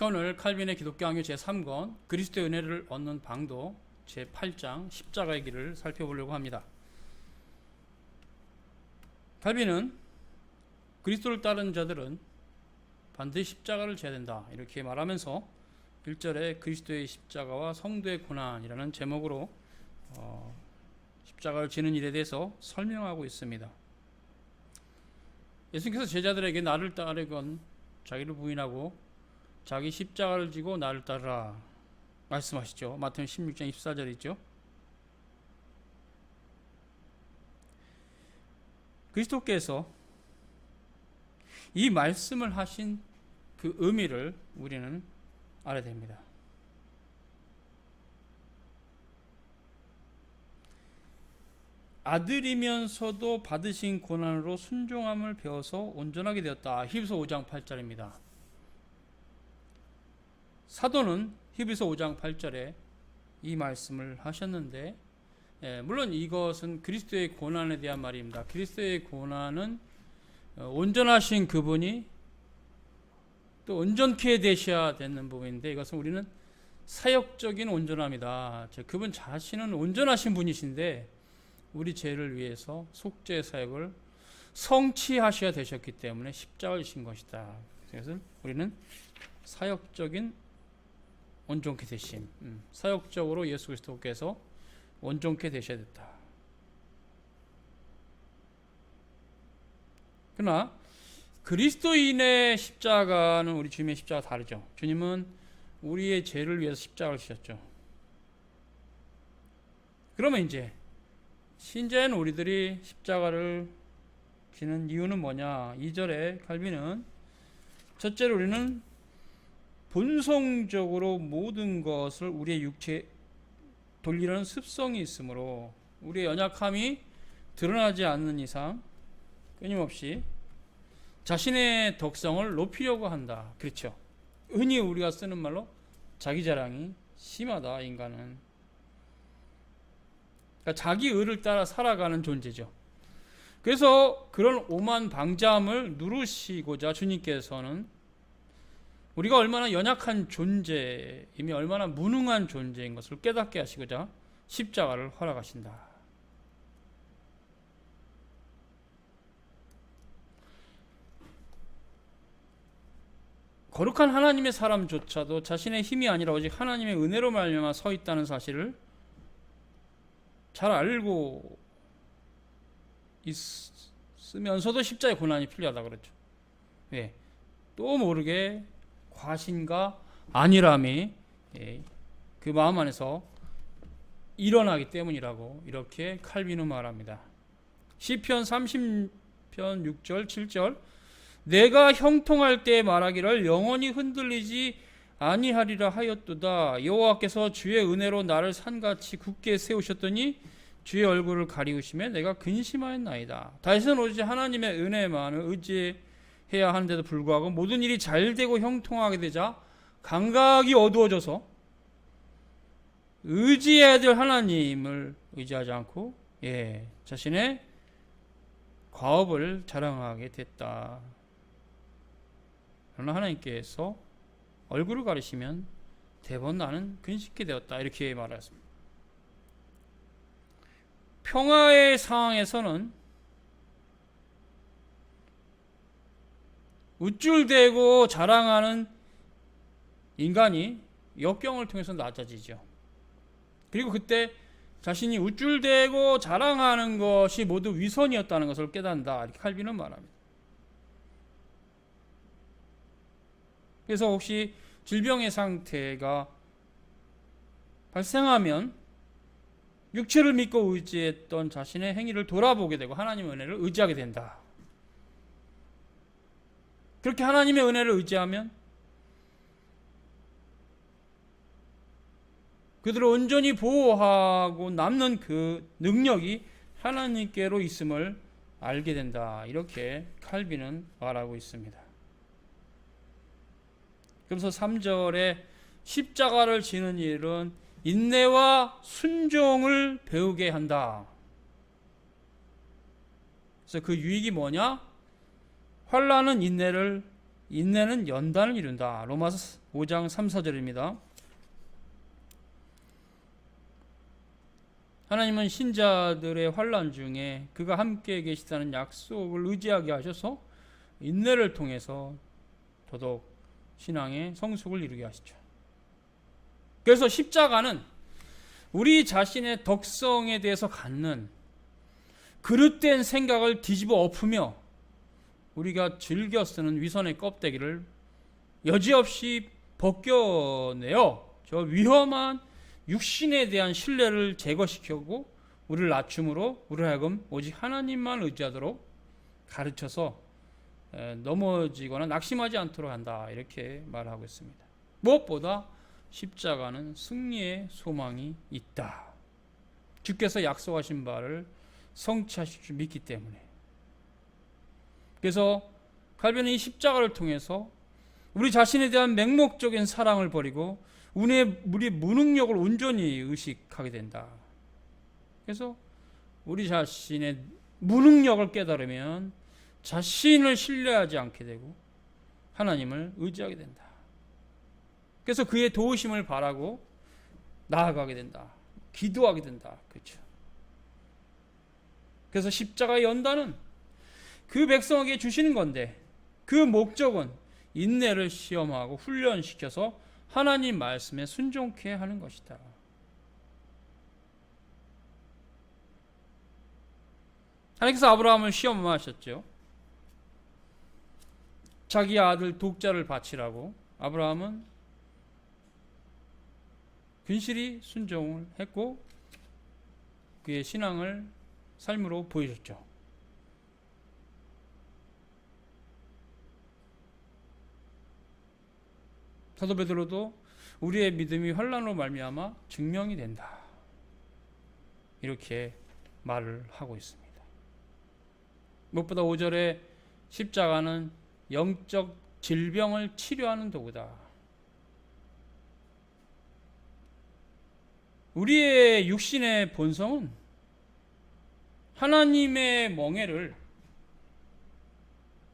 오늘 칼빈의 기독교 강요 제3권 그리스도의 은혜를 얻는 방도 제8장 십자가의 길을 살펴보려고 합니다. 칼빈은 그리스도를 따르는 자들은 반드시 십자가를 져야 된다 이렇게 말하면서 1절에 그리스도의 십자가와 성도의 고난이라는 제목으로 십자가를 지는 일에 대해서 설명하고 있습니다. 예수님께서 제자들에게 나를 따르건 자기를 부인하고 자기 십자가를 지고 나를 따르라 말씀하시죠. 마태복음 16장 24절이죠. 그리스도께서 이 말씀을 하신 그 의미를 우리는 알아야 됩니다. 아들이면서도 받으신 고난으로 순종함을 배워서 온전하게 되었다. 히브리서 5장 8절입니다. 사도는 히브리서 5장 8절에 이 말씀을 하셨는데, 물론 이것은 그리스도의 고난에 대한 말입니다. 그리스도의 고난은 온전하신 그분이 또 온전케 되셔야 되는 부분인데, 이것은 우리는 사역적인 온전함이다. 그분 자신은 온전하신 분이신데 우리 죄를 위해서 속죄 사역을 성취하셔야 되셨기 때문에 십자가를 지신 것이다. 그래서 우리는 사역적인 온전케 되심, 사역적으로 예수 그리스도께서 온전케 되셔야 됐다. 그러나 그리스도인의 십자가는 우리 주님의 십자가가 다르죠. 주님은 우리의 죄를 위해서 십자가를 지셨죠. 그러면 이제 신자인 우리들이 십자가를 지는 이유는 뭐냐? 2절에 칼빈은 첫째로 우리는 본성적으로 모든 것을 우리의 육체에 돌리려는 습성이 있으므로 우리의 연약함이 드러나지 않는 이상 끊임없이 자신의 덕성을 높이려고 한다. 그렇죠. 흔히 우리가 쓰는 말로 자기 자랑이 심하다. 인간은 그러니까 자기 의를 따라 살아가는 존재죠. 그래서 그런 오만 방자함을 누르시고자 주님께서는 우리가 얼마나 연약한 존재이며 얼마나 무능한 존재인 것을 깨닫게 하시고자 십자가를 허락하신다. 거룩한 하나님의 사람조차도 자신의 힘이 아니라 오직 하나님의 은혜로 말미암아 서 있다는 사실을 잘 알고 있으면서도 십자가의 고난이 필요하다 그랬죠. 왜? 또 모르게 과신과 안일함이 그 마음 안에서 일어나기 때문이라고 이렇게 칼빈은 말합니다. 시편 30편 6절 7절 내가 형통할 때 말하기를 영원히 흔들리지 아니하리라 하였도다. 여호와께서 주의 은혜로 나를 산같이 굳게 세우셨더니 주의 얼굴을 가리우시며 내가 근심하였나이다. 다윗은 오직 하나님의 은혜만을 의지해야 하는데도 불구하고 모든 일이 잘되고 형통하게 되자 감각이 어두워져서 의지해야 될 하나님을 의지하지 않고 자신의 과업을 자랑하게 됐다. 그러나 하나님께서 얼굴을 가리시면 대번 나는 근심케 되었다. 이렇게 말했습니다. 평화의 상황에서는 우쭐대고 자랑하는 인간이 역경을 통해서 낮아지죠. 그리고 그때 자신이 우쭐대고 자랑하는 것이 모두 위선이었다는 것을 깨닫는다. 이렇게 칼빈은 말합니다. 그래서 혹시 질병의 상태가 발생하면 육체를 믿고 의지했던 자신의 행위를 돌아보게 되고 하나님의 은혜를 의지하게 된다. 그렇게 하나님의 은혜를 의지하면 그들을 온전히 보호하고 남는 그 능력이 하나님께로 있음을 알게 된다. 이렇게 칼빈은 말하고 있습니다. 그래서 3절에 십자가를 지는 일은 인내와 순종을 배우게 한다. 그래서 그 유익이 뭐냐? 환난은 인내는 연단을 이룬다. 로마서 5장 3, 4절입니다. 하나님은 신자들의 환난 중에 그가 함께 계시다는 약속을 의지하게 하셔서 인내를 통해서 더더욱 신앙의 성숙을 이루게 하시죠. 그래서 십자가는 우리 자신의 덕성에 대해서 갖는 그릇된 생각을 뒤집어 엎으며 우리가 즐겨 쓰는 위선의 껍데기를 여지없이 벗겨내어 저 위험한 육신에 대한 신뢰를 제거시키고 우리를 낮춤으로 우리를 하여금 오직 하나님만 의지하도록 가르쳐서 넘어지거나 낙심하지 않도록 한다, 이렇게 말하고 있습니다. 무엇보다 십자가는 승리의 소망이 있다. 주께서 약속하신 바를 성취하실 줄 믿기 때문에. 그래서 칼빈은 이 십자가를 통해서 우리 자신에 대한 맹목적인 사랑을 버리고 우리의 무능력을 온전히 의식하게 된다. 그래서 우리 자신의 무능력을 깨달으면 자신을 신뢰하지 않게 되고 하나님을 의지하게 된다. 그래서 그의 도우심을 바라고 나아가게 된다. 기도하게 된다. 그렇죠. 그래서 십자가의 연단은 그 백성에게 주시는 건데 그 목적은 인내를 시험하고 훈련시켜서 하나님 말씀에 순종케 하는 것이다. 하나님께서 아브라함을 시험하셨죠. 자기 아들 독자를 바치라고. 아브라함은 근실히 순종을 했고 그의 신앙을 삶으로 보여줬죠. 사도 베드로도 우리의 믿음이 환난으로 말미암아 증명이 된다, 이렇게 말을 하고 있습니다. 무엇보다 5절에 십자가는 영적 질병을 치료하는 도구다. 우리의 육신의 본성은 하나님의 멍에를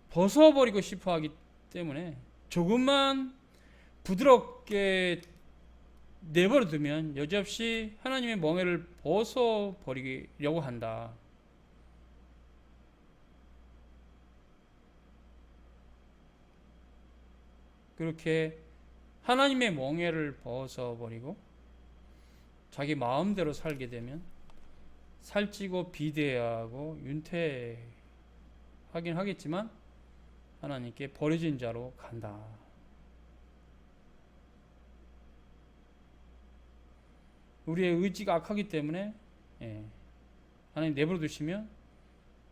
벗어버리고 싶어 하기 때문에 조금만 부드럽게 내버려두면 여지없이 하나님의 멍에를 벗어버리려고 한다. 그렇게 하나님의 멍에를 벗어버리고 자기 마음대로 살게 되면 살찌고 비대하고 윤퇴하긴 하겠지만 하나님께 버려진 자로 간다. 우리의 의지가 악하기 때문에 하나님 내버려 두시면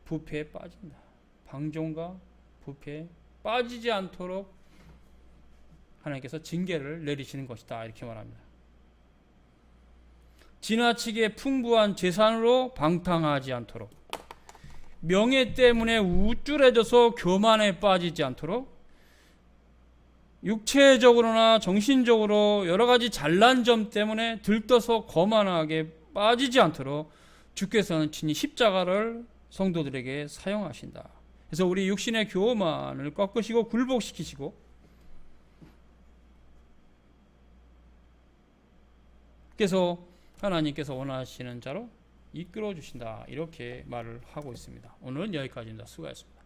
부패에 빠진다. 방종과 부패에 빠지지 않도록 하나님께서 징계를 내리시는 것이다, 이렇게 말합니다. 지나치게 풍부한 재산으로 방탕하지 않도록, 명예 때문에 우쭐해져서 교만에 빠지지 않도록, 육체적으로나 정신적으로 여러 가지 잘난 점 때문에 들떠서 거만하게 빠지지 않도록 주께서는 친히 십자가를 성도들에게 사용하신다. 그래서 우리 육신의 교만을 꺾으시고 굴복시키시고, 그래서 하나님께서 원하시는 자로 이끌어 주신다, 이렇게 말을 하고 있습니다. 오늘은 여기까지입니다. 수고하셨습니다.